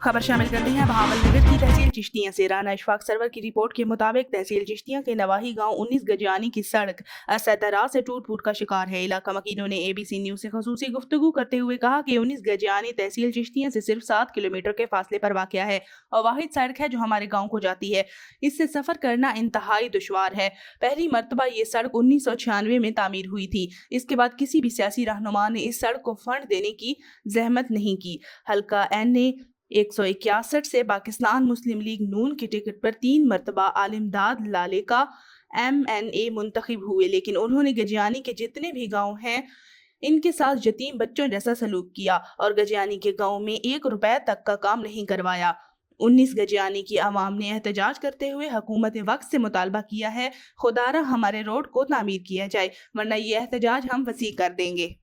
खबर शामिल करते हैं बहावलनगर की तहसील चिश्तियां से। राना इशफाक सरवर की रिपोर्ट के मुताबिक तहसील चिश्तियां के नवाही गांव 19 गजियानी की सड़क असतरा से टूट फूट का शिकार है। इलाका मकीनों ने ABC न्यूज से खसूसी गुफ्तगू करते हुए कहा कि 19 गजियानी तहसील चिश्तियां से सिर्फ 7 किलोमीटर के फासले पर वाक़या है और वाहिद सड़क है जो हमारे गाँव को जाती है। इससे सफर करना इंतहाई दुश्वार है। पहली मरतबा ये सड़क 1996 में तामीर हुई थी। इसके बाद किसी भी सियासी रहनुमा ने इस सड़क को फंड देने की जहमत नहीं की। हल्का N ने 161 से पाकिस्तान मुस्लिम लीग नून के टिकट पर 3 मरतबा आलिमदाद लाले का MNA मुंतखब हुए, लेकिन उन्होंने गजियानी के जितने भी गांव हैं इनके साथ यतीम बच्चों जैसा सलूक किया और गजियानी के गांव में 1 रुपए तक का काम नहीं करवाया। 19 गजियानी की आवाम ने एहतजाज करते हुए हुकूमत वक्त से मुतालबा किया है, खुदारा हमारे रोड को तामीर किया जाए वरना ये एहतजाज हम वसी कर देंगे।